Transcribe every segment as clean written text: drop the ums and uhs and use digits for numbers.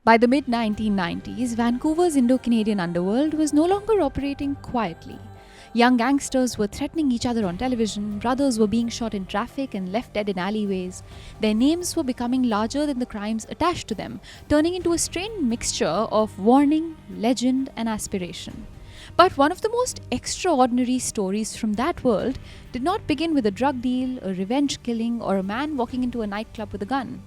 By the mid-1990s, Vancouver's Indo-Canadian underworld was no longer operating quietly. Young gangsters were threatening each other on television, brothers were being shot in traffic and left dead in alleyways. Their names were becoming larger than the crimes attached to them, turning into a strange mixture of warning, legend, and aspiration. But one of the most extraordinary stories from that world did not begin with a drug deal, a revenge killing, or a man walking into a nightclub with a gun.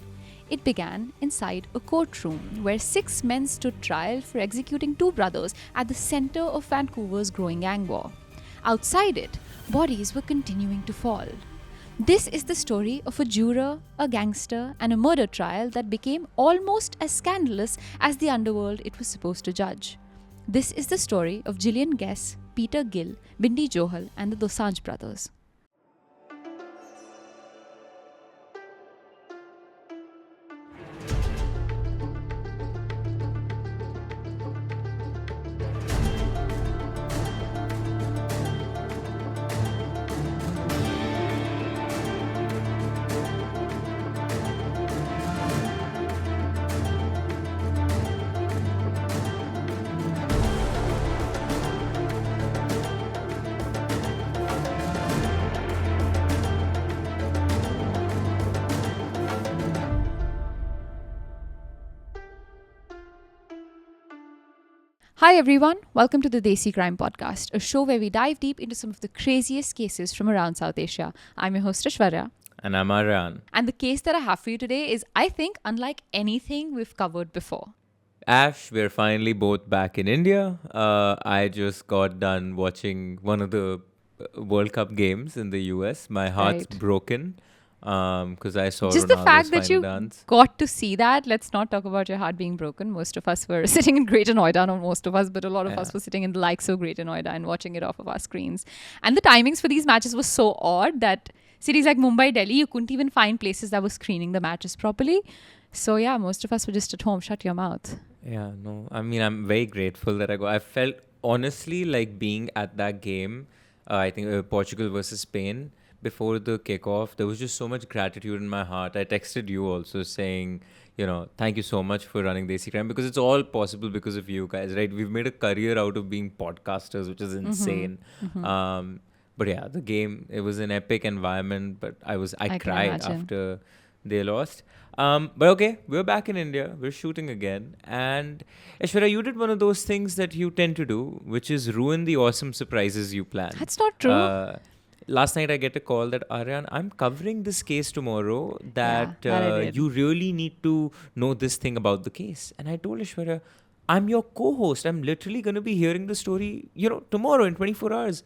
It began inside a courtroom where 6 men stood trial for executing 2 brothers at the center of Vancouver's growing gang war. Outside it, bodies were continuing to fall. This is the story of a juror, a gangster, and a murder trial that became almost as scandalous as the underworld it was supposed to judge. This is the story of Gillian Guess, Peter Gill, Bindy Johal, and the Dosanjh Brothers. Hi everyone, welcome to the Desi Crime Podcast, a show where we dive deep into some of the craziest cases from around South Asia. I'm your host Aishwarya. And I'm Aryan. And the case that I have for you today is, I think, unlike anything we've covered before. Ash, we're finally both back in India. I just got done watching one of the World Cup games in the US. My heart's broken because I saw just Ronaldo's the fact that you dance. got to see that. Let's not talk about your heart being broken. Most of us were sitting in Greater Noida, not most of us, but a lot of us were sitting in the likes of Greater Noida and watching it off of our screens. And the timings for these matches were so odd that cities like Mumbai, Delhi, you couldn't even find places that were screening the matches properly. So yeah, most of us were just at home. Shut your mouth. Yeah, no, I mean, I'm very grateful that I felt honestly like being at that game, I think Portugal versus Spain, before the kickoff. There was just so much gratitude in my heart. I texted you also saying, thank you so much for running Desi Crime, because it's all possible because of you guys, right? We've made a career out of being podcasters, which is insane. But yeah, the game, it was an epic environment, but I cried after they lost. But okay, we're back in India. We're shooting again. And Aishwarya, you did one of those things that you tend to do, which is ruin the awesome surprises you plan. That's not true. Last night I get a call that, Aryan, I'm covering this case tomorrow that you really need to know this thing about the case. And I told Aishwarya, I'm your co-host. I'm literally going to be hearing the story, tomorrow in 24 hours.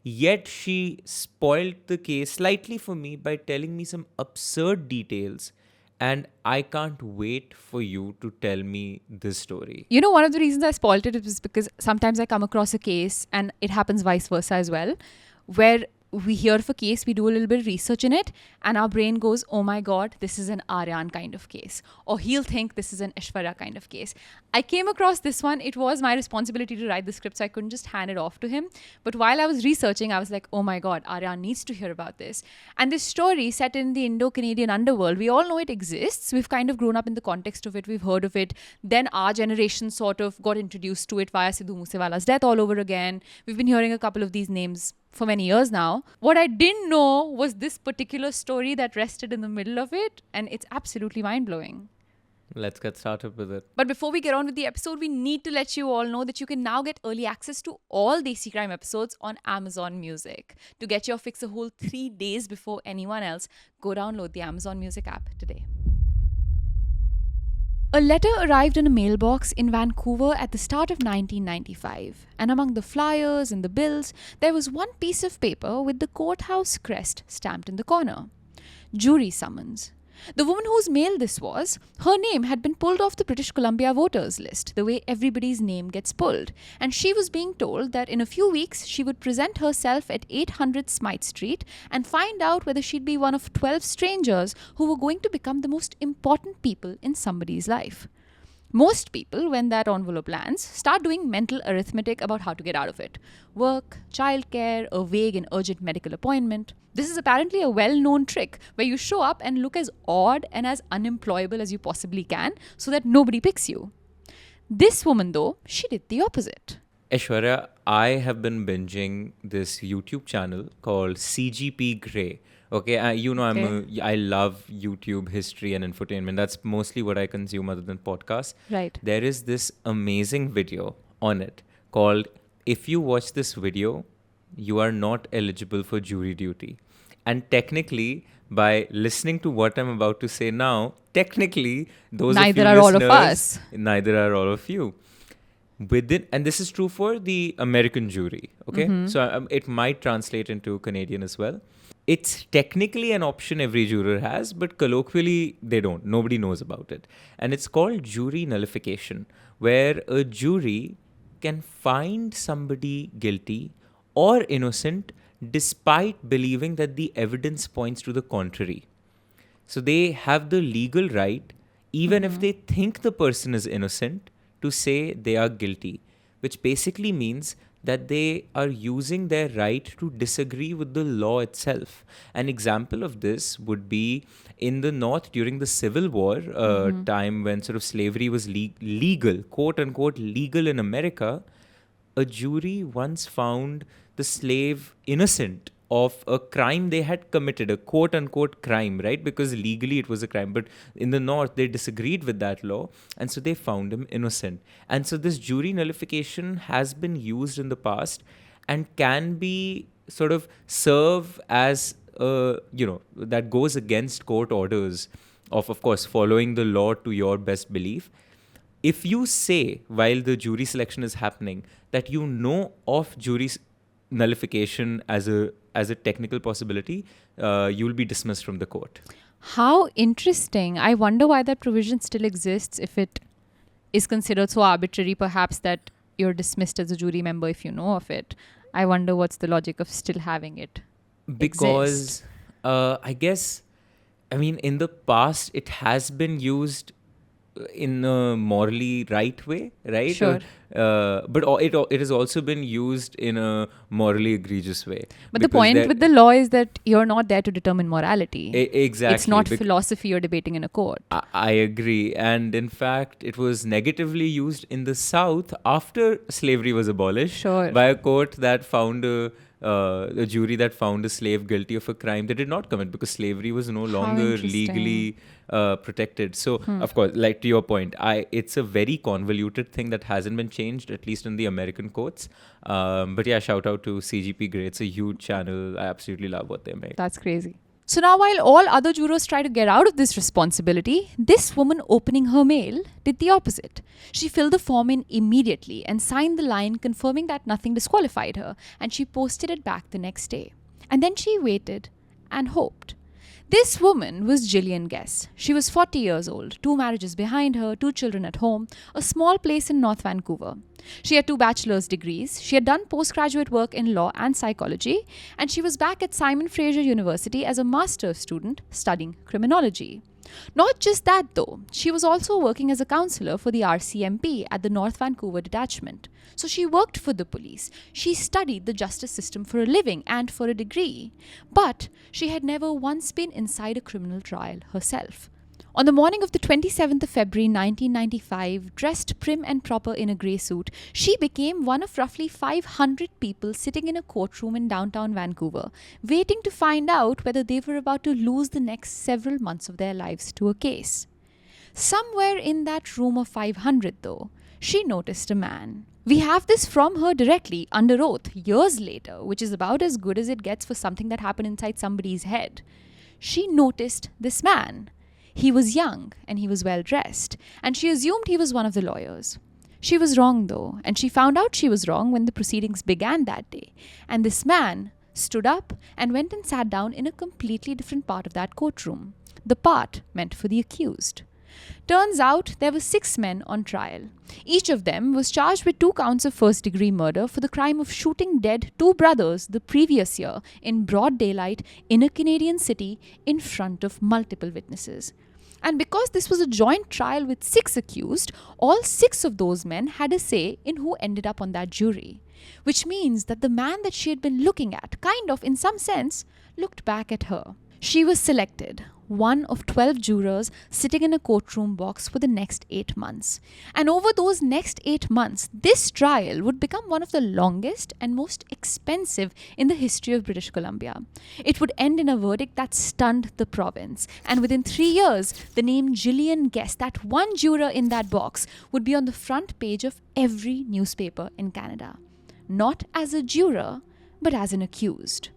Yet she spoiled the case slightly for me by telling me some absurd details. And I can't wait for you to tell me this story. One of the reasons I spoiled it is because sometimes I come across a case, and it happens vice versa as well, where we hear of a case, we do a little bit of research in it, and our brain goes, oh my God, this is an Aryan kind of case. Or he'll think this is an Aishwarya kind of case. I came across this one. It was my responsibility to write the script, so I couldn't just hand it off to him. But while I was researching, I was like, oh my God, Aryan needs to hear about this. And this story set in the Indo-Canadian underworld, we all know it exists. We've kind of grown up in the context of it. We've heard of it. Then our generation sort of got introduced to it via Sidhu Moosewala's death all over again. We've been hearing a couple of these names for many years now. What I didn't know was this particular story that rested in the middle of it, and it's absolutely mind-blowing. Let's get started with it. But before we get on with the episode, we need to let you all know that you can now get early access to all Desi Crime episodes on Amazon Music. To get your fix a whole 3 days before anyone else, go download the Amazon Music app today. A letter arrived in a mailbox in Vancouver at the start of 1995, and among the flyers and the bills, there was one piece of paper with the courthouse crest stamped in the corner. Jury summons. The woman whose mail this was, her name had been pulled off the British Columbia voters list, the way everybody's name gets pulled, and she was being told that in a few weeks she would present herself at 800 Smythe Street and find out whether she'd be one of 12 strangers who were going to become the most important people in somebody's life. Most people, when that envelope lands, start doing mental arithmetic about how to get out of it. Work, childcare, a vague and urgent medical appointment. This is apparently a well-known trick where you show up and look as odd and as unemployable as you possibly can so that nobody picks you. This woman, though, she did the opposite. Aishwarya, I have been binging this YouTube channel called CGP Grey. Okay, I love YouTube history and infotainment. That's mostly what I consume other than podcasts. Right. There is this amazing video on it called "If you watch this video, you are not eligible for jury duty." And technically, by listening to what I'm about to say now, technically, those Neither of you are all of listeners, us. neither are all of you. And this is true for the American jury, okay? So it might translate into Canadian as well. It's technically an option every juror has, but colloquially they don't. Nobody knows about it. And it's called jury nullification, where a jury can find somebody guilty or innocent despite believing that the evidence points to the contrary. So they have the legal right, even if they think the person is innocent, to say they are guilty, which basically means that they are using their right to disagree with the law itself. An example of this would be in the North during the Civil War time when sort of slavery was legal, quote unquote, legal in America. A jury once found the slave innocent of a crime they had committed, a quote unquote crime, right? Because legally it was a crime. But in the North, they disagreed with that law. And so they found him innocent. And so this jury nullification has been used in the past and can be sort of serve as, that goes against court orders of course, following the law to your best belief. If you say while the jury selection is happening that you know of jury nullification as a technical possibility, you will be dismissed from the court. How interesting. I wonder why that provision still exists if it is considered so arbitrary, perhaps, that you're dismissed as a jury member if you know of it. I wonder what's the logic of still having it Because exist. I guess, in the past, it has been used in a morally right way, right? Sure. But it has also been used in a morally egregious way. But the Because point with the law is that you're not there to determine morality. Exactly. It's not philosophy you're debating in a court. I agree. And in fact, it was negatively used in the South after slavery was abolished Sure. by a court that found a jury that found a slave guilty of a crime they did not commit because slavery was no longer interesting. legally protected. So, of course, like to your point, it's a very convoluted thing that hasn't been changed, at least in the American courts. But yeah, shout out to CGP Grey. It's a huge channel. I absolutely love what they make. That's crazy. So now, while all other jurors try to get out of this responsibility, this woman opening her mail did the opposite. She filled the form in immediately and signed the line confirming that nothing disqualified her, and she posted it back the next day. And then she waited and hoped. This woman was Gillian Guess. She was 40 years old, 2 marriages behind her, 2 children at home, a small place in North Vancouver. She had 2 bachelor's degrees, she had done postgraduate work in law and psychology, and she was back at Simon Fraser University as a master's student studying criminology. Not just that though, she was also working as a counsellor for the RCMP at the North Vancouver detachment. So she worked for the police. She studied the justice system for a living and for a degree. But she had never once been inside a criminal trial herself. On the morning of the 27th of February 1995, dressed prim and proper in a grey suit, she became one of roughly 500 people sitting in a courtroom in downtown Vancouver, waiting to find out whether they were about to lose the next several months of their lives to a case. Somewhere in that room of 500, though, she noticed a man. We have this from her directly, under oath, years later, which is about as good as it gets for something that happened inside somebody's head. She noticed this man. He was young and he was well dressed, and she assumed he was one of the lawyers. She was wrong though, and she found out she was wrong when the proceedings began that day. And this man stood up and went and sat down in a completely different part of that courtroom, the part meant for the accused. Turns out there were 6 men on trial. Each of them was charged with 2 counts of first-degree murder for the crime of shooting dead 2 brothers the previous year in broad daylight in a Canadian city in front of multiple witnesses. And because this was a joint trial with 6 accused, all 6 of those men had a say in who ended up on that jury. Which means that the man that she had been looking at, kind of in some sense, looked back at her. She was selected. one of 12 jurors sitting in a courtroom box for the next 8 months. And over those next 8 months, this trial would become one of the longest and most expensive in the history of British Columbia. It would end in a verdict that stunned the province. And within 3 years, the name Gillian Guess, that one juror in that box, would be on the front page of every newspaper in Canada. Not as a juror, but as an accused.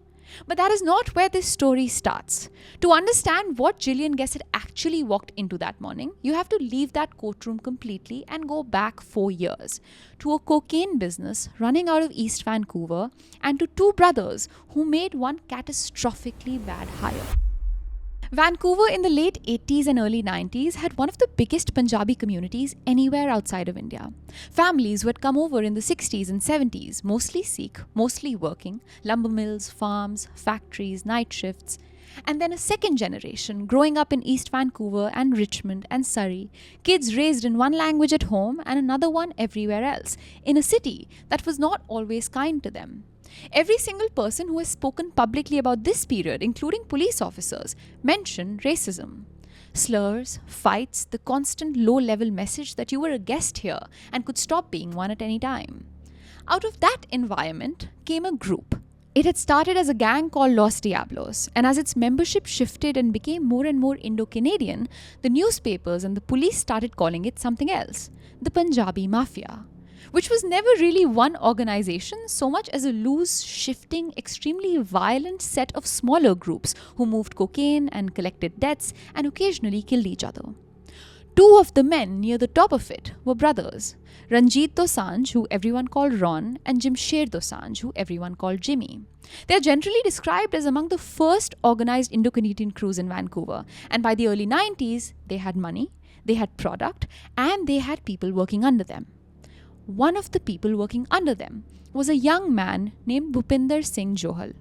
But that is not where this story starts. To understand what Gillian Guess had actually walked into that morning, you have to leave that courtroom completely and go back 4 years to a cocaine business running out of East Vancouver and to two brothers who made one catastrophically bad hire. Vancouver in the late 80s and early 90s had one of the biggest Punjabi communities anywhere outside of India. Families who had come over in the 60s and 70s, mostly Sikh, mostly working, lumber mills, farms, factories, night shifts, and then a second generation growing up in East Vancouver and Richmond and Surrey, kids raised in one language at home and another one everywhere else, in a city that was not always kind to them. Every single person who has spoken publicly about this period, including police officers, mentioned racism. Slurs, fights, the constant low-level message that you were a guest here and could stop being one at any time. Out of that environment came a group. It had started as a gang called Los Diablos, and as its membership shifted and became more and more Indo-Canadian, the newspapers and the police started calling it something else, the Punjabi Mafia, which was never really one organization so much as a loose, shifting, extremely violent set of smaller groups who moved cocaine and collected debts and occasionally killed each other. Two of the men near the top of it were brothers, Ranjit Dosanjh, who everyone called Ron, and Jimsher Dosanjh, who everyone called Jimmy. They are generally described as among the first organized Indo-Canadian crews in Vancouver, and by the early 90s, they had money, they had product, and they had people working under them. One of the people working under them was a young man named Bhupinder Singh Johal,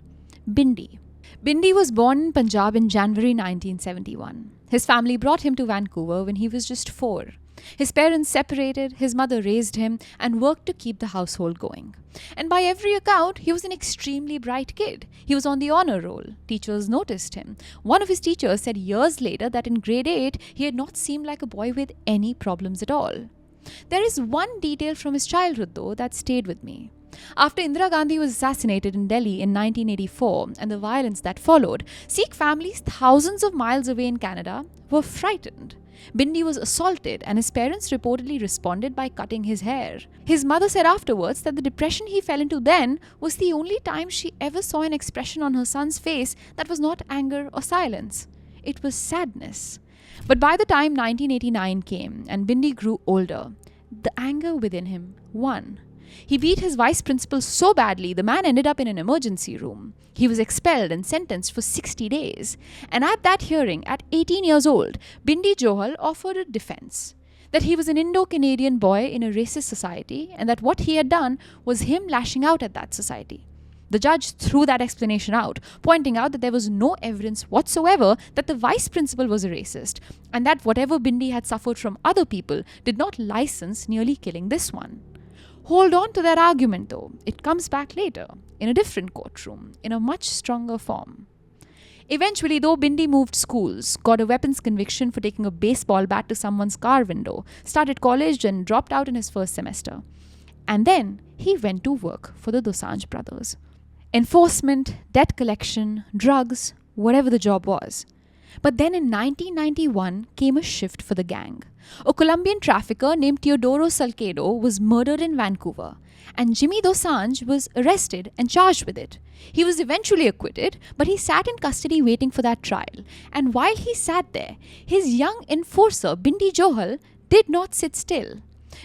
Bindy. Bindy was born in Punjab in January 1971. His family brought him to Vancouver when he was just 4. His parents separated, his mother raised him and worked to keep the household going. And by every account, he was an extremely bright kid. He was on the honor roll. Teachers noticed him. One of his teachers said years later that in grade 8, he had not seemed like a boy with any problems at all. There is one detail from his childhood, though, that stayed with me. After Indira Gandhi was assassinated in Delhi in 1984 and the violence that followed, Sikh families thousands of miles away in Canada were frightened. Bindy was assaulted and his parents reportedly responded by cutting his hair. His mother said afterwards that the depression he fell into then was the only time she ever saw an expression on her son's face that was not anger or silence. It was sadness. But by the time 1989 came and Bindy grew older, the anger within him won. He beat his vice principal so badly, the man ended up in an emergency room. He was expelled and sentenced for 60 days. And at that hearing, at 18 years old, Bindy Johal offered a defense. That he was an Indo-Canadian boy in a racist society and that what he had done was him lashing out at that society. The judge threw that explanation out, pointing out that there was no evidence whatsoever that the vice principal was a racist, and that whatever Bindy had suffered from other people did not license nearly killing this one. Hold on to that argument though, it comes back later, in a different courtroom, in a much stronger form. Eventually though, Bindy moved schools, got a weapons conviction for taking a baseball bat to someone's car window, started college and dropped out in his first semester. And then he went to work for the Dosanjh Brothers. Enforcement, debt collection, drugs, whatever the job was. But then in 1991 came a shift for the gang. A Colombian trafficker named Teodoro Salcedo was murdered in Vancouver, and Jimmy Dosanjh was arrested and charged with it. He was eventually acquitted, but he sat in custody waiting for that trial. And while he sat there, his young enforcer, Bindy Johal, did not sit still.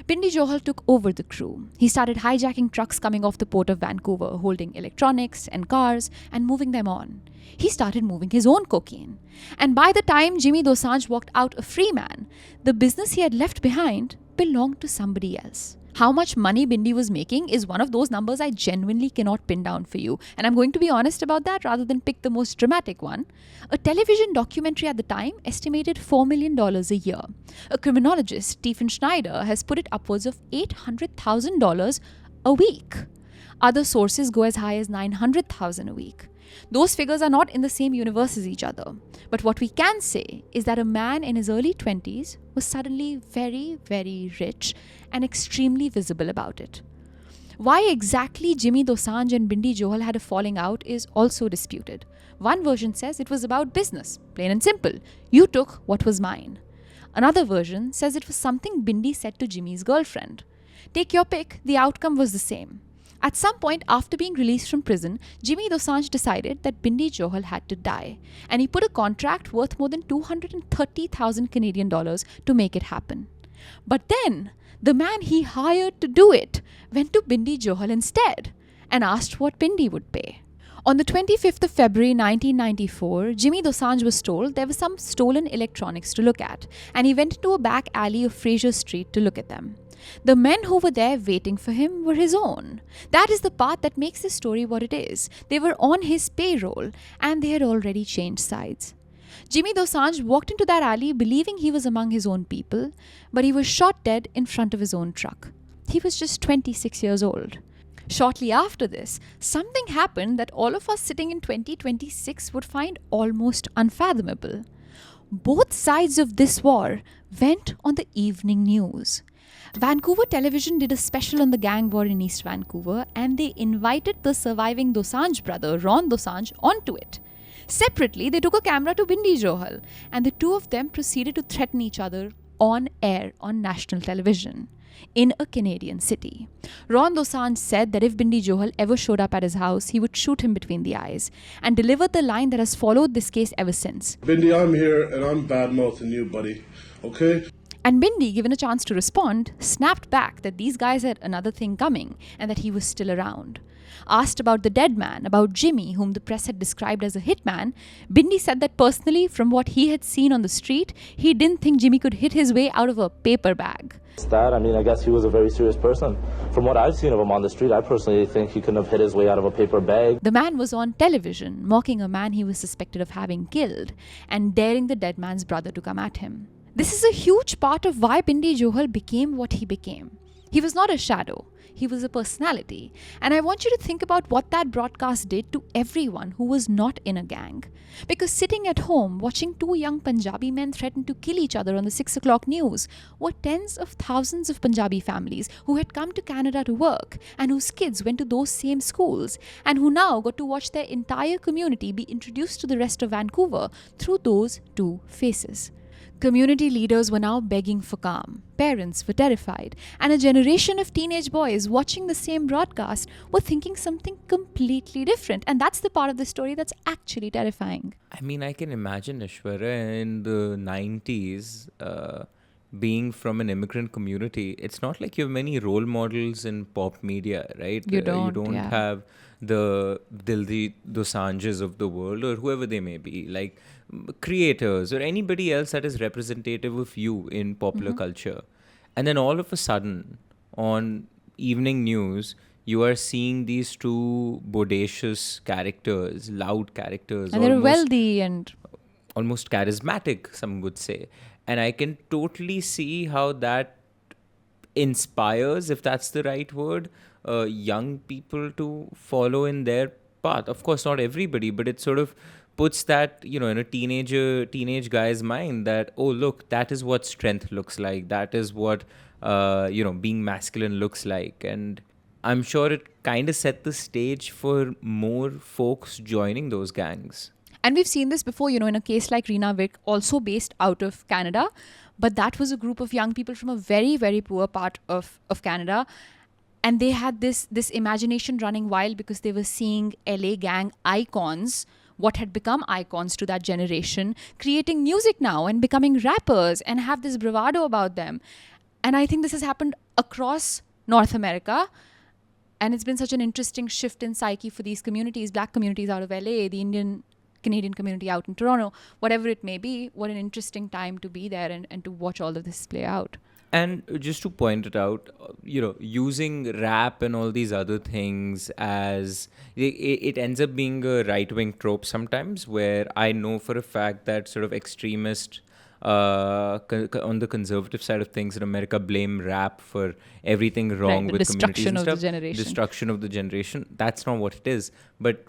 Bindy Johal took over the crew. He started hijacking trucks coming off the port of Vancouver, holding electronics and cars and moving them on. He started moving his own cocaine. And by the time Jimmy Dosanjh walked out a free man, the business he had left behind belonged to somebody else. How much money Bindy was making is one of those numbers I genuinely cannot pin down for you. And I'm going to be honest about that rather than pick the most dramatic one. A television documentary at the time estimated $4 million a year. A criminologist, Stephen Schneider, has put it upwards of $800,000 a week. Other sources go as high as $900,000 a week. Those figures are not in the same universe as each other. But what we can say is that a man in his early 20s was suddenly very, very rich and extremely visible about it. Why exactly Jimmy Dosanjh and Bindy Johal had a falling out is also disputed. One version says it was about business, plain and simple. You took what was mine. Another version says it was something Bindy said to Jimmy's girlfriend. Take your pick, the outcome was the same. At some point after being released from prison, Jimmy Dosanjh decided that Bindy Johal had to die, and he put a contract worth more than 230,000 Canadian dollars to make it happen. But then, the man he hired to do it went to Bindy Johal instead and asked what Bindy would pay. On the 25th of February 1994, Jimmy Dosanjh was told there was some stolen electronics to look at, and he went into a back alley of Fraser Street to look at them. The men who were there waiting for him were his own. That is the part that makes this story what it is. They were on his payroll, and they had already changed sides. Jimmy Dosanjh walked into that alley believing he was among his own people, but he was shot dead in front of his own truck. He was just 26 years old. Shortly after this, something happened that all of us sitting in 2026 would find almost unfathomable. Both sides of this war went on the evening news. Vancouver Television did a special on the gang war in East Vancouver, and they invited the surviving Dosanjh brother, Ron Dosanjh, onto it. Separately, they took a camera to Bindy Johal, and the two of them proceeded to threaten each other on air on national television in a Canadian city. Ron Dosanjh said that if Bindy Johal ever showed up at his house, he would shoot him between the eyes, and delivered the line that has followed this case ever since. Bindy, I'm here and I'm bad-mouthing you, buddy. Okay? And Bindy, given a chance to respond, snapped back that these guys had another thing coming and that he was still around. Asked about the dead man, about Jimmy, whom the press had described as a hitman, Bindy said that personally, from what he had seen on the street, he didn't think Jimmy could hit his way out of a paper bag. I guess he was a very serious person. From what I've seen of him on the street, I personally think he couldn't have hit his way out of a paper bag. The man was on television, mocking a man he was suspected of having killed, and daring the dead man's brother to come at him. This is a huge part of why Bindy Johal became what he became. He was not a shadow. He was a personality. And I want you to think about what that broadcast did to everyone who was not in a gang. Because sitting at home, watching two young Punjabi men threaten to kill each other on the 6 o'clock news were tens of thousands of Punjabi families who had come to Canada to work and whose kids went to those same schools and who now got to watch their entire community be introduced to the rest of Vancouver through those two faces. Community leaders were now begging for calm. Parents were terrified. And a generation of teenage boys watching the same broadcast were thinking something completely different. And that's the part of the story that's actually terrifying. I mean, I can imagine Ishwara in the 90s being from an immigrant community. It's not like you have many role models in pop media, right? You don't have the Dosanjhs of the world or whoever they may be, like creators or anybody else that is representative of you in popular culture. And then all of a sudden, on evening news, you are seeing these two bodacious characters, loud characters. And they're wealthy and almost charismatic, some would say. And I can totally see how that inspires, if that's the right word, young people to follow in their path. Of course, not everybody, but it sort of puts that, in a teenage guy's mind that, oh, look, that is what strength looks like. That is what, being masculine looks like. And I'm sure it kind of set the stage for more folks joining those gangs. And we've seen this before, in a case like Reena Vick, also based out of Canada. But that was a group of young people from a very, very poor part of Canada. And they had this imagination running wild because they were seeing LA gang icons, what had become icons to that generation, creating music now and becoming rappers and have this bravado about them. And I think this has happened across North America. And it's been such an interesting shift in psyche for these communities, black communities out of LA, the Indo-Canadian community out in Toronto, whatever it may be. What an interesting time to be there and to watch all of this play out. And just to point it out, using rap and all these other things as it ends up being a right-wing trope sometimes, where I know for a fact that sort of extremist on the conservative side of things in America blame rap for everything wrong with communities and stuff. Destruction of the generation. Destruction of the generation. That's not what it is. But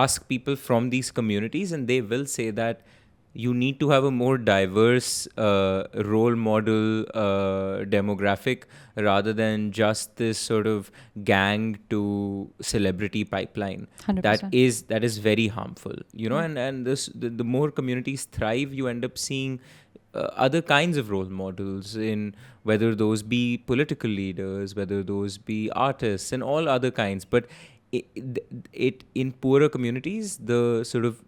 ask people from these communities, and they will say that you need to have a more diverse role model demographic rather than just this sort of gang to celebrity pipeline. 100%. That is very harmful, you know. And the more communities thrive, you end up seeing other kinds of role models, in whether those be political leaders, whether those be artists, and all other kinds. But it in poorer communities, the sort of,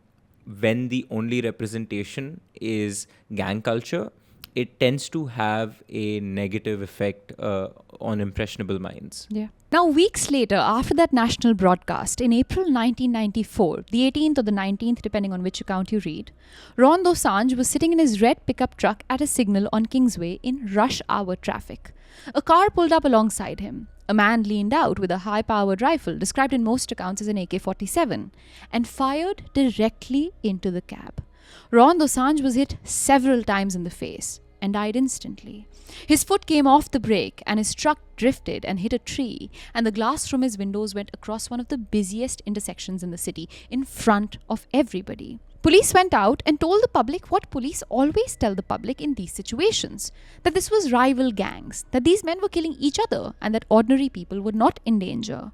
when the only representation is gang culture, it tends to have a negative effect on impressionable minds. Yeah. Now, weeks later, after that national broadcast, in April 1994, the 18th or the 19th, depending on which account you read, Ron Dosanjh was sitting in his red pickup truck at a signal on Kingsway in rush hour traffic. A car pulled up alongside him. A man leaned out with a high-powered rifle, described in most accounts as an AK-47, and fired directly into the cab. Ron Dosanjh was hit several times in the face and died instantly. His foot came off the brake and his truck drifted and hit a tree, and the glass from his windows went across one of the busiest intersections in the city in front of everybody. Police went out and told the public what police always tell the public in these situations, that this was rival gangs, that these men were killing each other, and that ordinary people were not in danger.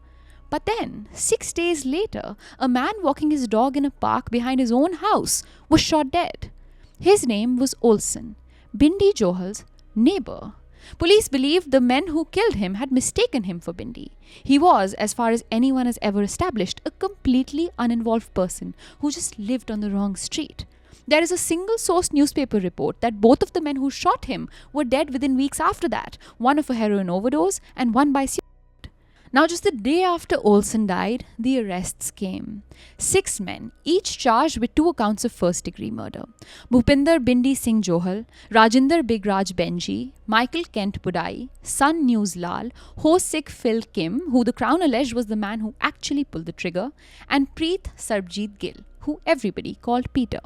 But then, 6 days later, a man walking his dog in a park behind his own house was shot dead. His name was Olsen, Bindy Johal's neighbor. Police believed the men who killed him had mistaken him for Bindy. He was, as far as anyone has ever established, a completely uninvolved person who just lived on the wrong street. There is a single-source newspaper report that both of the men who shot him were dead within weeks after that, one of a heroin overdose and one by suicide. Now, just the day after Olsen died, the arrests came. 6 men, each charged with 2 accounts of first-degree murder. Bhupinder Bindy Singh Johal, Rajinder Big Raj Benji, Michael Kent Budai, Sun News Lal, Ho Sik Phil Kim, who the Crown alleged was the man who actually pulled the trigger, and Preet Sarbjeet Gill, who everybody called Peter.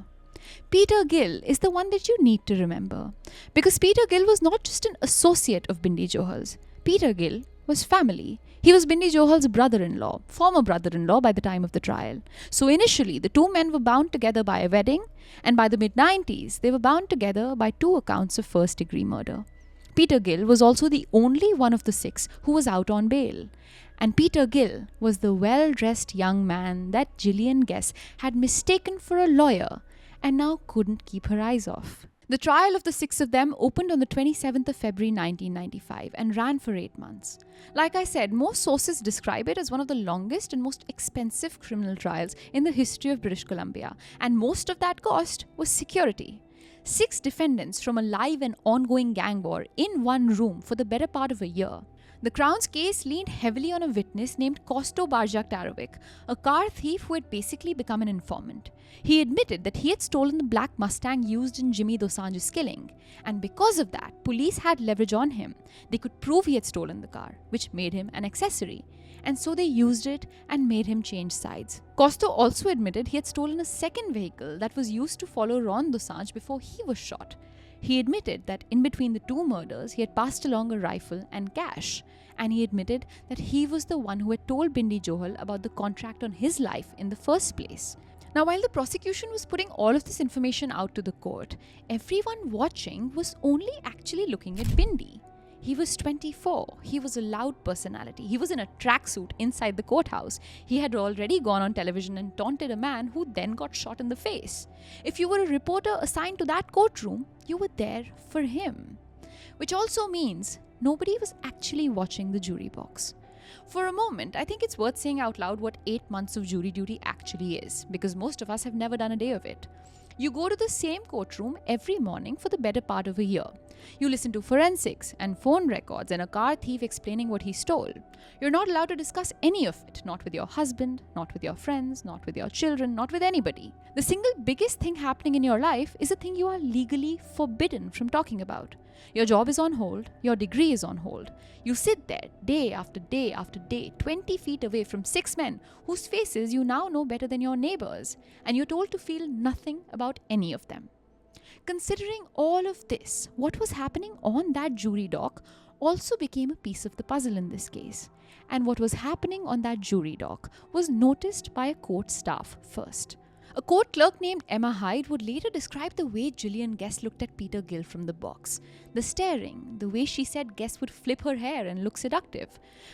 Peter Gill is the one that you need to remember, because Peter Gill was not just an associate of Bindy Johal's. Peter Gill was family. He was Bindy Johal's brother-in-law, former brother-in-law by the time of the trial. So initially, the 2 men were bound together by a wedding, and by the mid-90s, they were bound together by 2 accounts of first-degree murder. Peter Gill was also the only one of the 6 who was out on bail. And Peter Gill was the well-dressed young man that Gillian Guess had mistaken for a lawyer and now couldn't keep her eyes off. The trial of the 6 of them opened on the 27th of February 1995 and ran for 8 months. Like I said, most sources describe it as one of the longest and most expensive criminal trials in the history of British Columbia, and most of that cost was security. 6 defendants from a live and ongoing gang war in one room for the better part of a year. The Crown's case leaned heavily on a witness named Kosto Barjak Tarovic, a car thief who had basically become an informant. He admitted that he had stolen the black Mustang used in Jimmy Dosanjh's killing, and because of that, police had leverage on him. They could prove he had stolen the car, which made him an accessory, and so they used it and made him change sides. Kosto also admitted he had stolen a second vehicle that was used to follow Ron Dosanjh before he was shot. He admitted that in between the 2 murders, he had passed along a rifle and cash. And he admitted that he was the one who had told Bindy Johal about the contract on his life in the first place. Now, while the prosecution was putting all of this information out to the court, everyone watching was only actually looking at Bindy. He was 24. He was a loud personality. He was in a tracksuit inside the courthouse. He had already gone on television and taunted a man who then got shot in the face. If you were a reporter assigned to that courtroom, you were there for him. Which also means nobody was actually watching the jury box. For a moment, I think it's worth saying out loud what 8 months of jury duty actually is, because most of us have never done a day of it. You go to the same courtroom every morning for the better part of a year. You listen to forensics and phone records and a car thief explaining what he stole. You're not allowed to discuss any of it, not with your husband, not with your friends, not with your children, not with anybody. The single biggest thing happening in your life is a thing you are legally forbidden from talking about. Your job is on hold, your degree is on hold. You sit there day after day after day, 20 feet away from 6 men whose faces you now know better than your neighbors, and you're told to feel nothing about any of them. Considering all of this, what was happening on that jury dock also became a piece of the puzzle in this case. And what was happening on that jury dock was noticed by a court staff first. A court clerk named Emma Hyde would later describe the way Gillian Guess looked at Peter Gill from the box. The staring, the way she said Guess would flip her hair and look seductive.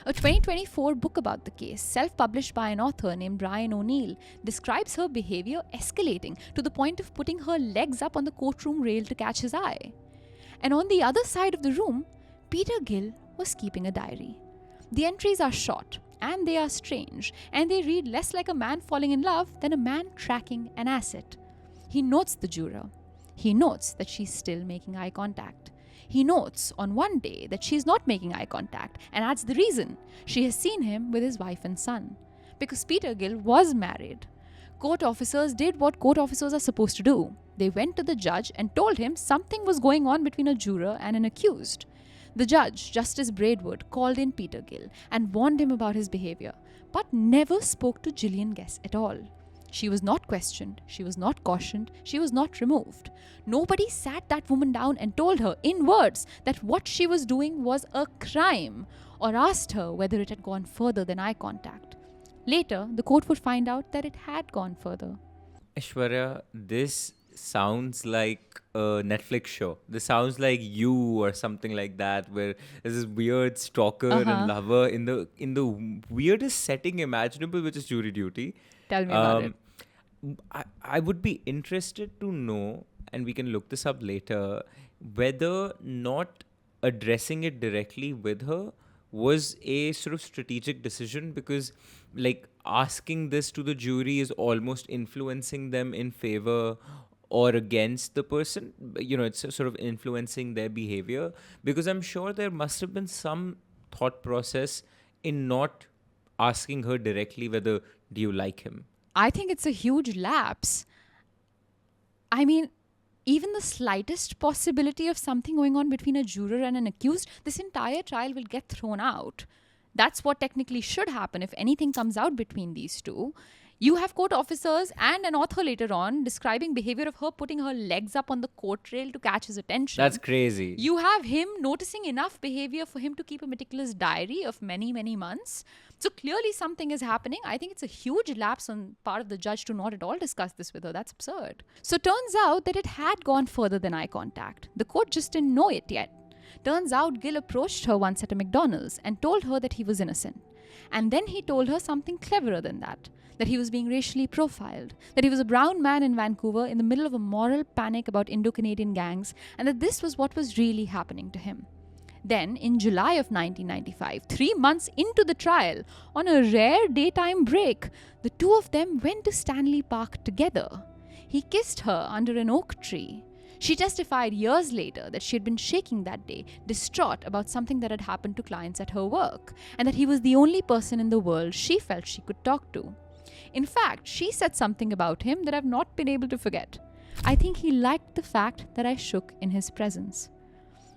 A 2024 book about the case, self-published by an author named Brian O'Neill, describes her behavior escalating to the point of putting her legs up on the courtroom rail to catch his eye. And on the other side of the room, Peter Gill was keeping a diary. The entries are short, and they are strange, and they read less like a man falling in love than a man tracking an asset. He notes the juror. He notes that she's still making eye contact. He notes on one day that she's not making eye contact and adds the reason. She has seen him with his wife and son. Because Peter Gill was married. Court officers did what court officers are supposed to do. They went to the judge and told him something was going on between a juror and an accused. The judge, Justice Braidwood, called in Peter Gill and warned him about his behavior, but never spoke to Gillian Guess at all. She was not questioned, she was not cautioned, she was not removed. Nobody sat that woman down and told her in words that what she was doing was a crime, or asked her whether it had gone further than eye contact. Later, the court would find out that it had gone further. Aishwarya, this sounds like a Netflix show. This sounds like You or something like that, where there's this weird stalker and lover in the weirdest setting imaginable, which is jury duty. Tell me about it. I would be interested to know, and we can look this up later, whether not addressing it directly with her was a sort of strategic decision, because like asking this to the jury is almost influencing them in favor or against the person. You know, it's sort of influencing their behavior, because I'm sure there must have been some thought process in not asking her directly whether do you like him. I think it's a huge lapse. I mean, even the slightest possibility of something going on between a juror and an accused, this entire trial will get thrown out. That's what technically should happen if anything comes out between these two. You have court officers and an author later on describing behavior of her putting her legs up on the court rail to catch his attention. That's crazy. You have him noticing enough behavior for him to keep a meticulous diary of many, many months. So clearly something is happening. I think it's a huge lapse on part of the judge to not at all discuss this with her. That's absurd. So turns out that it had gone further than eye contact. The court just didn't know it yet. Turns out Gill approached her once at a McDonald's and told her that he was innocent. And then he told her something cleverer than that he was being racially profiled, that he was a brown man in Vancouver in the middle of a moral panic about Indo-Canadian gangs, and that this was what was really happening to him. Then, in July of 1995, 3 months into the trial, on a rare daytime break, the two of them went to Stanley Park together. He kissed her under an oak tree. She testified years later that she had been shaking that day, distraught about something that had happened to clients at her work, and that he was the only person in the world she felt she could talk to. In fact, she said something about him that I've not been able to forget. I think he liked the fact that I shook in his presence.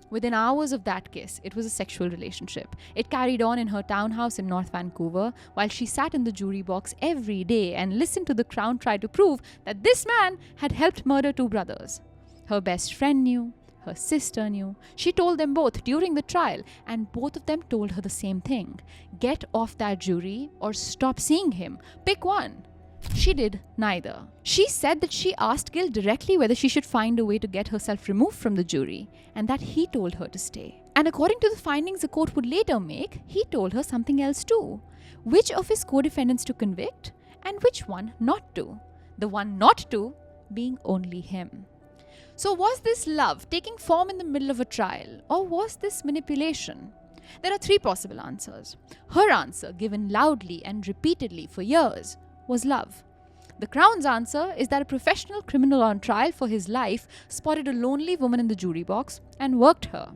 Within hours of that kiss, it was a sexual relationship. It carried on in her townhouse in North Vancouver, while she sat in the jury box every day and listened to the Crown try to prove that this man had helped murder 2 brothers. Her best friend knew, her sister knew. She told them both during the trial, and both of them told her the same thing. Get off that jury or stop seeing him. Pick one. She did neither. She said that she asked Gill directly whether she should find a way to get herself removed from the jury, and that he told her to stay. And according to the findings the court would later make, he told her something else too. Which of his co-defendants to convict, and which one not to. The one not to being only him. So was this love taking form in the middle of a trial, or was this manipulation? There are 3 possible answers. Her answer, given loudly and repeatedly for years, was love. The Crown's answer is that a professional criminal on trial for his life spotted a lonely woman in the jury box and worked her.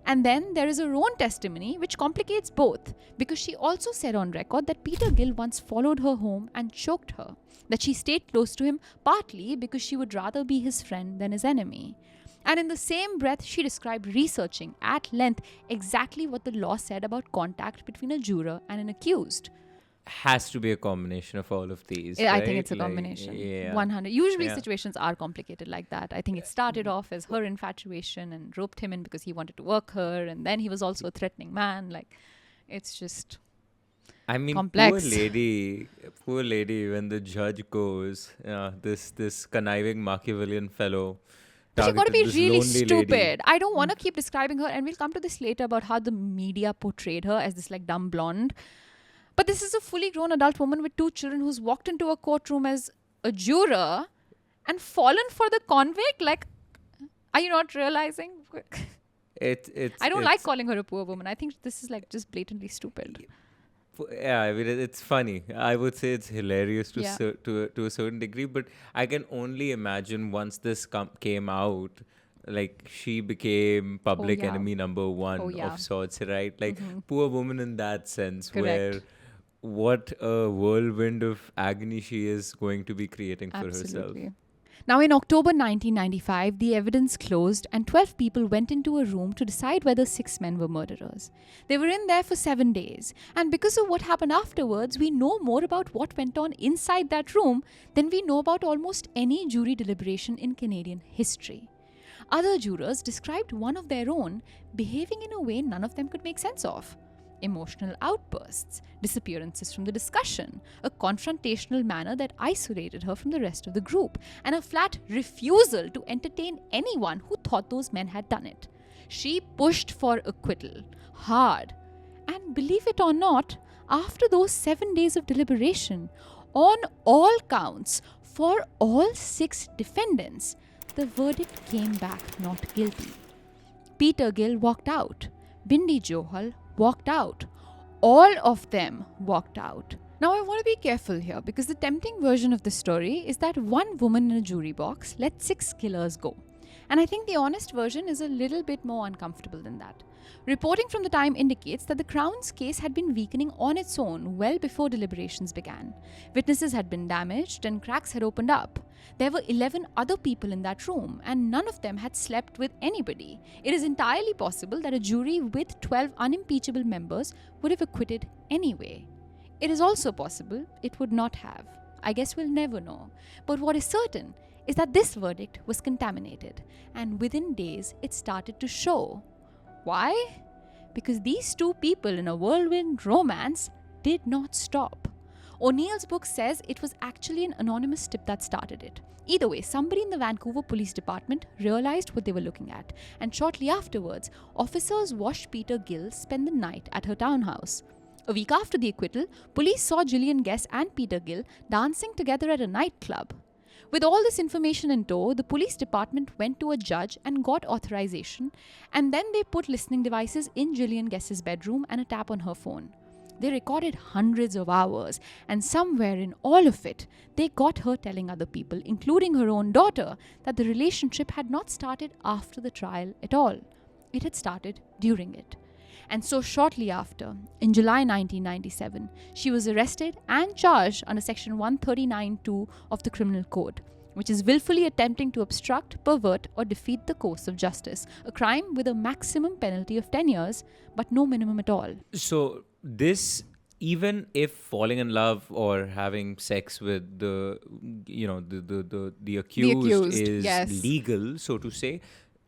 And then there is her own testimony, which complicates both, because she also said on record that Peter Gill once followed her home and choked her, that she stayed close to him partly because she would rather be his friend than his enemy. And in the same breath, she described researching at length exactly what the law said about contact between a juror and an accused. has to be a combination of all of these. Yeah, I right? think it's a Like, combination. yeah. 100. Usually Yeah. situations are complicated like that. I think it started off as her infatuation and roped him in because he wanted to work her, and then he was also a threatening man. Like, it's just I mean, complex. poor lady. When the judge goes, this conniving Machiavellian fellow But you got to targeted be this really lonely stupid. lady. I don't want to keep describing her, and we'll come to this later about how the media portrayed her as this like dumb blonde. But this is a fully grown adult woman with 2 children who's walked into a courtroom as a juror and fallen for the convict. Like, are you not realizing? It's I don't like it's- calling her a poor woman. I think this is like just blatantly stupid. Yeah, I mean, it's funny. I would say it's hilarious Yeah. to a certain degree, but I can only imagine once this came out, like she became public yeah. enemy number one Oh, yeah. of sorts, right? Like poor woman in that sense, Correct. where what a whirlwind of agony she is going to be creating for herself. Absolutely. Now, in October 1995, the evidence closed and 12 people went into a room to decide whether 6 men were murderers. They were in there for 7 days, and because of what happened afterwards, we know more about what went on inside that room than we know about almost any jury deliberation in Canadian history. Other jurors described one of their own behaving in a way none of them could make sense of. Emotional outbursts, disappearances from the discussion, a confrontational manner that isolated her from the rest of the group, and a flat refusal to entertain anyone who thought those men had done it. She pushed for acquittal, hard. And believe it or not, after those 7 days of deliberation, on all counts, for all 6 defendants, the verdict came back not guilty. Peter Gill walked out. Bindy Johal walked out. All of them walked out. Now, I want to be careful here because the tempting version of the story is that one woman in a jury box let 6 killers go. And I think the honest version is a little bit more uncomfortable than that. Reporting from the time indicates that the Crown's case had been weakening on its own well before deliberations began. Witnesses had been damaged and cracks had opened up. There were 11 other people in that room, and none of them had slept with anybody. It is entirely possible that a jury with 12 unimpeachable members would have acquitted anyway. It is also possible it would not have. I guess we'll never know. But what is certain is that this verdict was contaminated, and within days it started to show. Why? Because these 2 people in a whirlwind romance did not stop. O'Neill's book says it was actually an anonymous tip that started it. Either way, somebody in the Vancouver Police Department realized what they were looking at, and shortly afterwards, officers watched Peter Gill spend the night at her townhouse. A week after the acquittal, police saw Gillian Guess and Peter Gill dancing together at a nightclub. With all this information in tow, the police department went to a judge and got authorization, and then they put listening devices in Gillian Guess's bedroom and a tap on her phone. They recorded hundreds of hours, and somewhere in all of it, they got her telling other people, including her own daughter, that the relationship had not started after the trial at all. It had started during it. And so shortly after, in July 1997, she was arrested and charged under Section 139(2) of the Criminal Code, which is willfully attempting to obstruct, pervert, or defeat the course of justice, a crime with a maximum penalty of 10 years, but no minimum at all. So this, even if falling in love or having sex with the accused is yes. legal, so to say,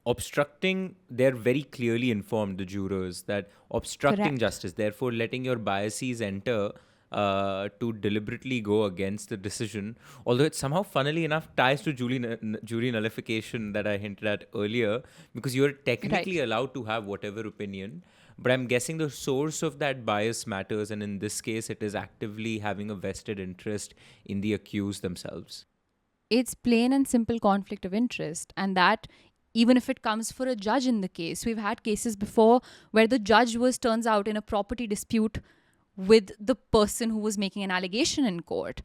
obstructing, they're very clearly informed, the jurors, that obstructing Correct. justice, therefore letting your biases enter to deliberately go against the decision, although it somehow, funnily enough, ties to jury nullification that I hinted at earlier, because you're technically allowed to have whatever opinion, but I'm guessing the source of that bias matters, and in this case, it is actively having a vested interest in the accused themselves. It's plain and simple conflict of interest, and that even if it comes for a judge in the case. We've had cases before where the judge turns out, in a property dispute with the person who was making an allegation in court.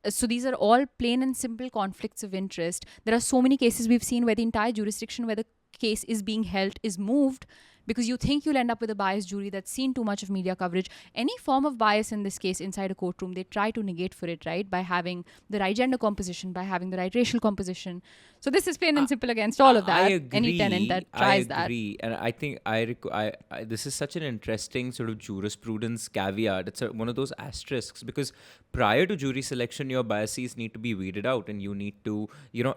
So these are all plain and simple conflicts of interest. There are so many cases we've seen where the entire jurisdiction where the case is being held is moved because you think you'll end up with a biased jury that's seen too much of media coverage. Any form of bias in this case inside a courtroom, they try to negate for it, right? By having the right gender composition, by having the right racial composition. So this is plain and simple against all of that. I agree. Any tenant that tries that. I agree. And I think this is such an interesting sort of jurisprudence caveat. It's one of those asterisks, because prior to jury selection, your biases need to be weeded out, and you need to,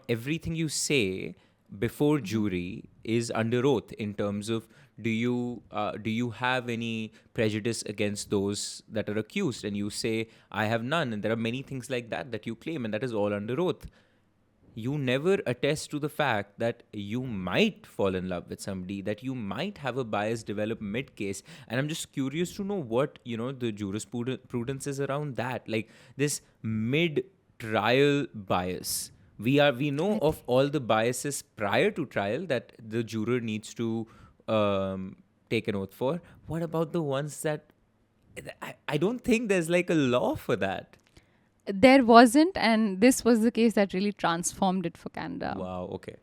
everything you say before jury is under oath in terms of do you have any prejudice against those that are accused, and you say I have none, and there are many things like that you claim, and that is all under oath. You never attest to the fact that you might fall in love with somebody, that you might have a bias develop mid-case. And I'm just curious to know what, the jurisprudence is around that. Like this mid-trial bias. We know of all the biases prior to trial that the juror needs to take an oath for. What about the ones that... I don't think there's like a law for that. There wasn't, and this was the case that really transformed it for Canada. Wow, okay.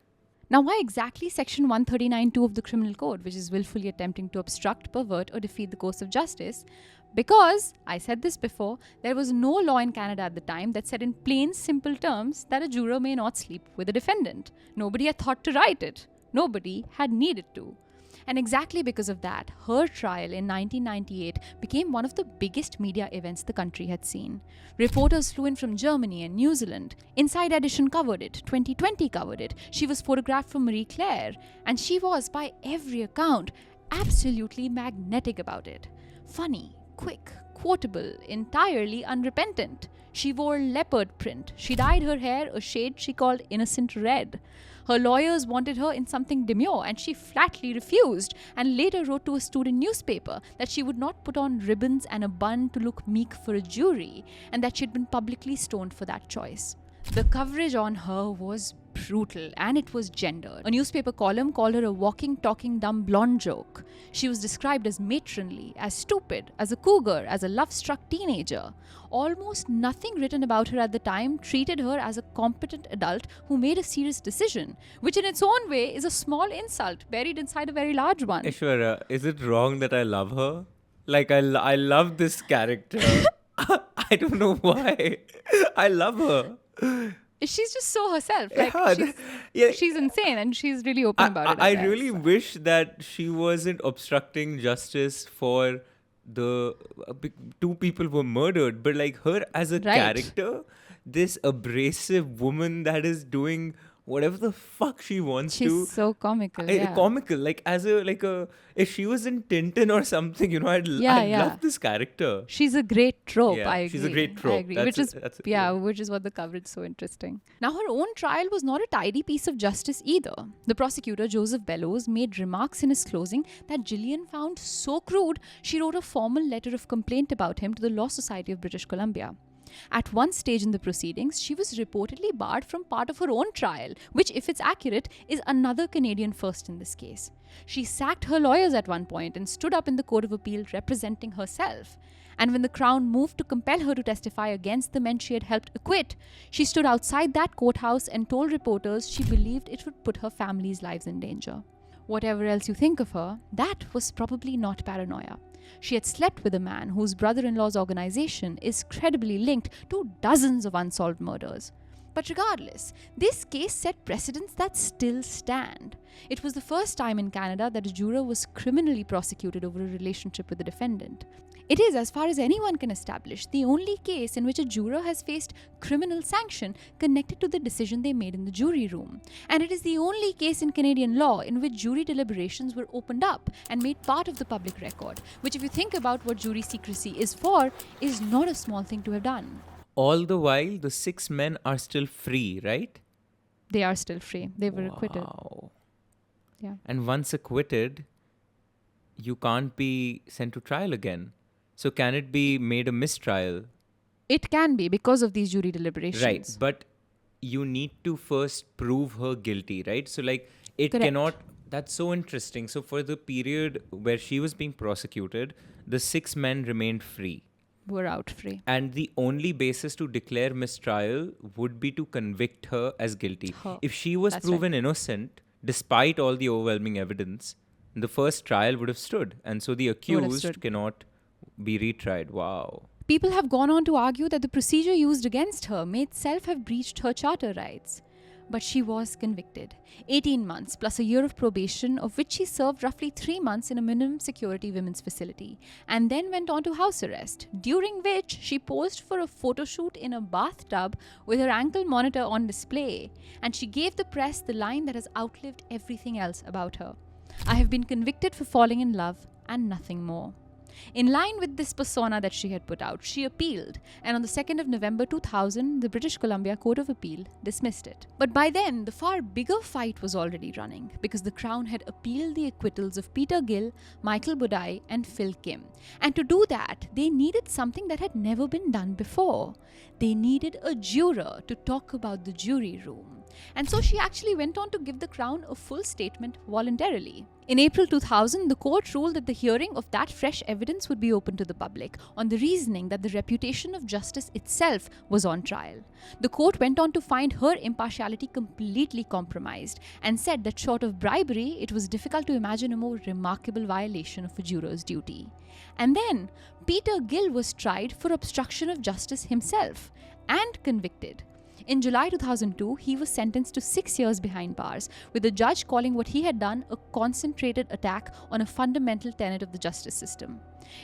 Now, why exactly Section 139(2) of the Criminal Code, which is willfully attempting to obstruct, pervert, or defeat the course of justice? Because, I said this before, there was no law in Canada at the time that said in plain, simple terms that a juror may not sleep with a defendant. Nobody had thought to write it. Nobody had needed to. And exactly because of that, her trial in 1998 became one of the biggest media events the country had seen. Reporters flew in from Germany and New Zealand. Inside Edition covered it. 2020 covered it. She was photographed from Marie Claire. And she was, by every account, absolutely magnetic about it. Funny, quick, quotable, entirely unrepentant. She wore leopard print. She dyed her hair a shade she called innocent red. Her lawyers wanted her in something demure, and she flatly refused, and later wrote to a student newspaper that she would not put on ribbons and a bun to look meek for a jury, and that she'd been publicly stoned for that choice. The coverage on her was brutal, and it was gendered. A newspaper column called her a walking, talking, dumb blonde joke. She was described as matronly, as stupid, as a cougar, as a love-struck teenager. Almost nothing written about her at the time treated her as a competent adult who made a serious decision, which in its own way is a small insult buried inside a very large one. Ishwara, is it wrong that I love her? Like, I love this character. I don't know why. I love her. She's just so herself. Like, she's insane, and she's really open about it. I really wish that she wasn't obstructing justice for the two people who were murdered, but like her as a character, this abrasive woman that is doing whatever the fuck she wants to. She's so comical. Comical. Like as a if she was in Tintin or something, I'd love this character. She's a great trope. Yeah, I agree. She's a great trope. I agree. Which is what the coverage is so interesting. Now, her own trial was not a tidy piece of justice either. The prosecutor, Joseph Bellows, made remarks in his closing that Gillian found so crude, she wrote a formal letter of complaint about him to the Law Society of British Columbia. At one stage in the proceedings, she was reportedly barred from part of her own trial, which, if it's accurate, is another Canadian first in this case. She sacked her lawyers at one point and stood up in the Court of Appeal representing herself. And when the Crown moved to compel her to testify against the men she had helped acquit, she stood outside that courthouse and told reporters she believed it would put her family's lives in danger. Whatever else you think of her, that was probably not paranoia. She had slept with a man whose brother-in-law's organization is credibly linked to dozens of unsolved murders. But regardless, this case set precedents that still stand. It was the first time in Canada that a juror was criminally prosecuted over a relationship with a defendant. It is, as far as anyone can establish, the only case in which a juror has faced criminal sanction connected to the decision they made in the jury room. And it is the only case in Canadian law in which jury deliberations were opened up and made part of the public record, which, if you think about what jury secrecy is for, is not a small thing to have done. All the while, the 6 men are still free, right? They are still free. They were acquitted. Yeah. And once acquitted, you can't be sent to trial again. So can it be made a mistrial? It can be because of these jury deliberations. Right. But you need to first prove her guilty, right? So like it Correct. cannot... That's so interesting. So for the period where she was being prosecuted, the 6 men remained free. Were out free. And the only basis to declare mistrial would be to convict her as guilty. If she was proven innocent, despite all the overwhelming evidence, the first trial would have stood. And so the Would have accused stood. cannot be retried. Wow. People have gone on to argue that the procedure used against her may itself have breached her charter rights. But she was convicted. 18 months plus a year of probation, of which she served roughly 3 months in a minimum security women's facility, and then went on to house arrest, during which she posed for a photo shoot in a bathtub with her ankle monitor on display, and she gave the press the line that has outlived everything else about her. "I have been convicted for falling in love and nothing more." In line with this persona that she had put out, she appealed, and on the 2nd of November 2000, the British Columbia Court of Appeal dismissed it. But by then, the far bigger fight was already running, because the Crown had appealed the acquittals of Peter Gill, Michael Budai, and Phil Kim. And to do that, they needed something that had never been done before. They needed a juror to talk about the jury room. And so she actually went on to give the Crown a full statement voluntarily. In April 2000, the court ruled that the hearing of that fresh evidence would be open to the public, on the reasoning that the reputation of justice itself was on trial. The court went on to find her impartiality completely compromised, and said that short of bribery, it was difficult to imagine a more remarkable violation of a juror's duty. And then, Peter Gill was tried for obstruction of justice himself, and convicted. In July 2002, he was sentenced to 6 years behind bars, with the judge calling what he had done a concentrated attack on a fundamental tenet of the justice system.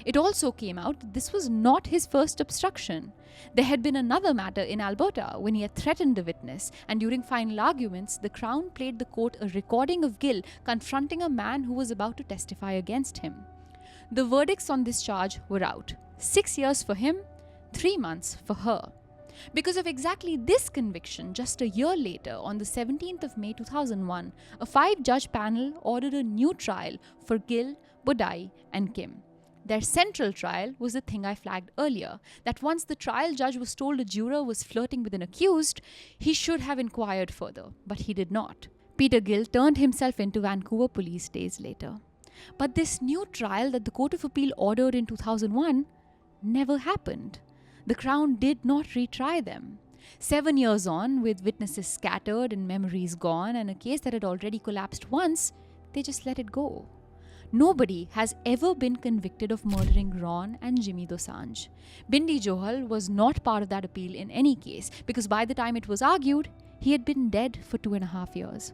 It also came out that this was not his first obstruction. There had been another matter in Alberta when he had threatened a witness, and during final arguments, the Crown played the court a recording of Gill confronting a man who was about to testify against him. The verdicts on this charge were out. 6 years for him, 3 months for her. Because of exactly this conviction, just a year later, on the 17th of May 2001, a 5-judge panel ordered a new trial for Gill, Budai, and Kim. Their central trial was the thing I flagged earlier, that once the trial judge was told a juror was flirting with an accused, he should have inquired further, but he did not. Peter Gill turned himself into Vancouver police days later. But this new trial that the Court of Appeal ordered in 2001 never happened. The Crown did not retry them. 7 years on, with witnesses scattered and memories gone, and a case that had already collapsed once, they just let it go. Nobody has ever been convicted of murdering Ron and Jimmy Dosanjh. Bindy Johal was not part of that appeal in any case, because by the time it was argued, he had been dead for 2.5 years.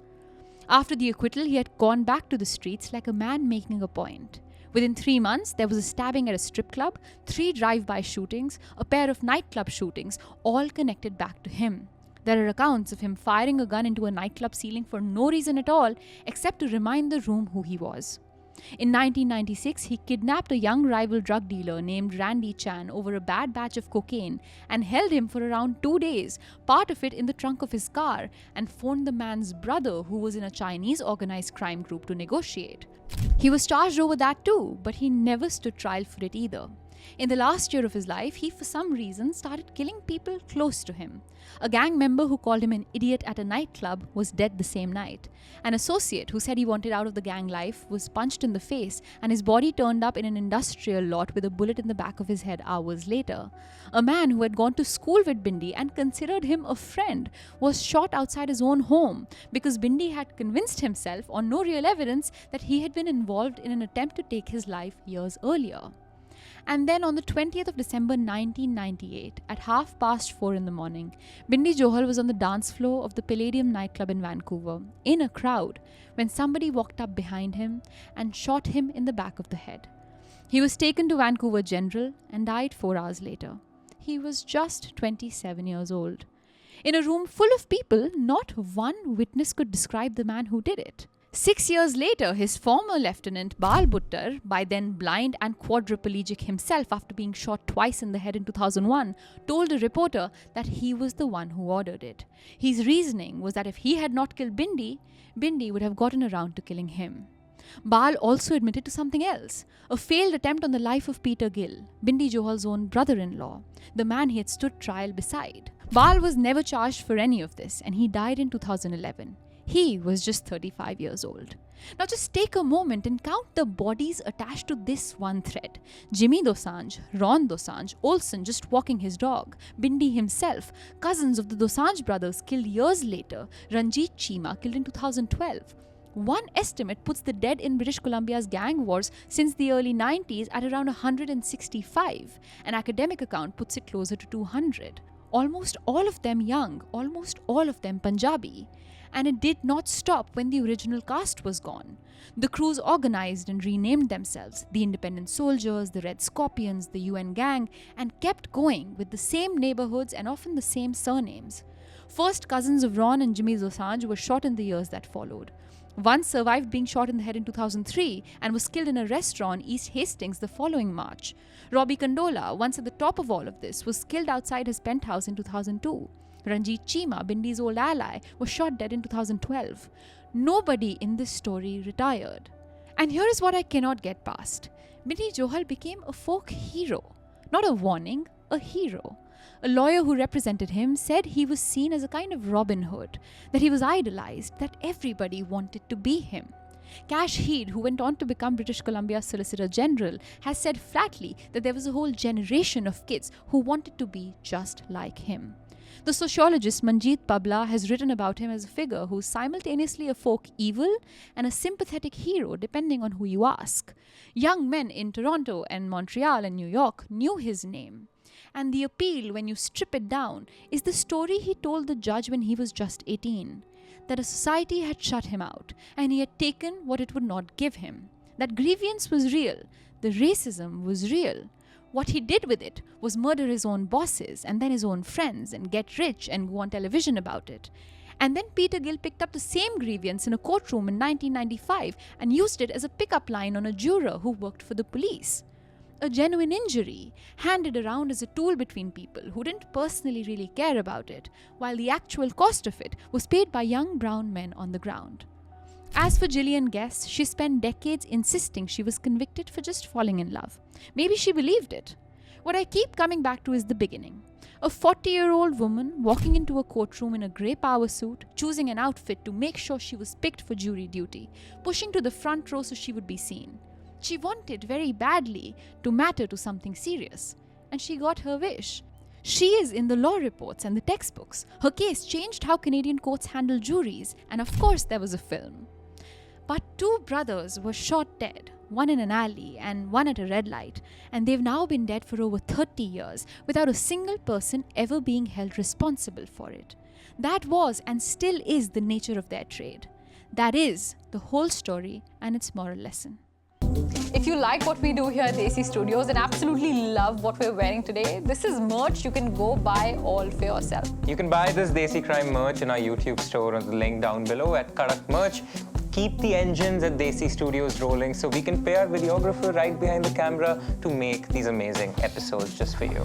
After the acquittal, he had gone back to the streets like a man making a point. Within 3 months, there was a stabbing at a strip club, 3 drive-by shootings, a pair of nightclub shootings, all connected back to him. There are accounts of him firing a gun into a nightclub ceiling for no reason at all, except to remind the room who he was. In 1996, he kidnapped a young rival drug dealer named Randy Chan over a bad batch of cocaine and held him for around 2 days, part of it in the trunk of his car, and phoned the man's brother, who was in a Chinese organized crime group, to negotiate. He was charged over that too, but he never stood trial for it either. In the last year of his life, he for some reason started killing people close to him. A gang member who called him an idiot at a nightclub was dead the same night. An associate who said he wanted out of the gang life was punched in the face, and his body turned up in an industrial lot with a bullet in the back of his head hours later. A man who had gone to school with Bindy and considered him a friend was shot outside his own home because Bindy had convinced himself on no real evidence that he had been involved in an attempt to take his life years earlier. And then on the 20th of December 1998, at 4:30 in the morning, Bindy Johal was on the dance floor of the Palladium nightclub in Vancouver, in a crowd, when somebody walked up behind him and shot him in the back of the head. He was taken to Vancouver General and died 4 hours later. He was just 27 years old. In a room full of people, not one witness could describe the man who did it. 6 years later, his former lieutenant, Bal Buttar, by then blind and quadriplegic himself after being shot twice in the head in 2001, told a reporter that he was the one who ordered it. His reasoning was that if he had not killed Bindy, Bindy would have gotten around to killing him. Bal also admitted to something else, a failed attempt on the life of Peter Gill, Bindy Johal's own brother-in-law, the man he had stood trial beside. Bal was never charged for any of this, and he died in 2011. He was just 35 years old. Now just take a moment and count the bodies attached to this one thread. Jimmy Dosanjh, Ron Dosanjh, Olsen just walking his dog, Bindy himself, cousins of the Dosanjh brothers killed years later, Ranjit Cheema killed in 2012. One estimate puts the dead in British Columbia's gang wars since the early 90s at around 165. An academic account puts it closer to 200. Almost all of them young, almost all of them Punjabi. And it did not stop when the original cast was gone. The crews organized and renamed themselves, the Independent Soldiers, the Red Scorpions, the UN Gang, and kept going with the same neighborhoods and often the same surnames. First cousins of Ron and Jimmy Dosanjh were shot in the years that followed. One survived being shot in the head in 2003 and was killed in a restaurant East Hastings the following March. Robbie Condola, once at the top of all of this, was killed outside his penthouse in 2002. Ranjit Chima, Bindy's old ally, was shot dead in 2012. Nobody in this story retired. And here is what I cannot get past. Bindy Johal became a folk hero. Not a warning, a hero. A lawyer who represented him said he was seen as a kind of Robin Hood, that he was idolized, that everybody wanted to be him. Cash Heed, who went on to become British Columbia's Solicitor General, has said flatly that there was a whole generation of kids who wanted to be just like him. The sociologist Manjeet Babla has written about him as a figure who is simultaneously a folk evil and a sympathetic hero depending on who you ask. Young men in Toronto and Montreal and New York knew his name. And the appeal, when you strip it down, is the story he told the judge when he was just 18. That a society had shut him out and he had taken what it would not give him. That grievance was real. The racism was real. What he did with it was murder his own bosses and then his own friends and get rich and go on television about it. And then Peter Gill picked up the same grievance in a courtroom in 1995 and used it as a pickup line on a juror who worked for the police. A genuine injury, handed around as a tool between people who didn't personally really care about it, while the actual cost of it was paid by young brown men on the ground. As for Gillian Guess, she spent decades insisting she was convicted for just falling in love. Maybe she believed it. What I keep coming back to is the beginning. A 40-year-old woman walking into a courtroom in a grey power suit, choosing an outfit to make sure she was picked for jury duty, pushing to the front row so she would be seen. She wanted very badly to matter to something serious. And she got her wish. She is in the law reports and the textbooks. Her case changed how Canadian courts handle juries. And of course there was a film. But two brothers were shot dead, one in an alley and one at a red light, and they've now been dead for over 30 years without a single person ever being held responsible for it. That was and still is the nature of their trade. That is the whole story and its moral lesson. If you like what we do here at Desi Studios and absolutely love what we're wearing today, this is merch you can go buy all for yourself. You can buy this Desi Crime merch in our YouTube store on the link down below at Kadak Merch. Keep the engines at Desi Studios rolling so we can pay our videographer right behind the camera to make these amazing episodes just for you.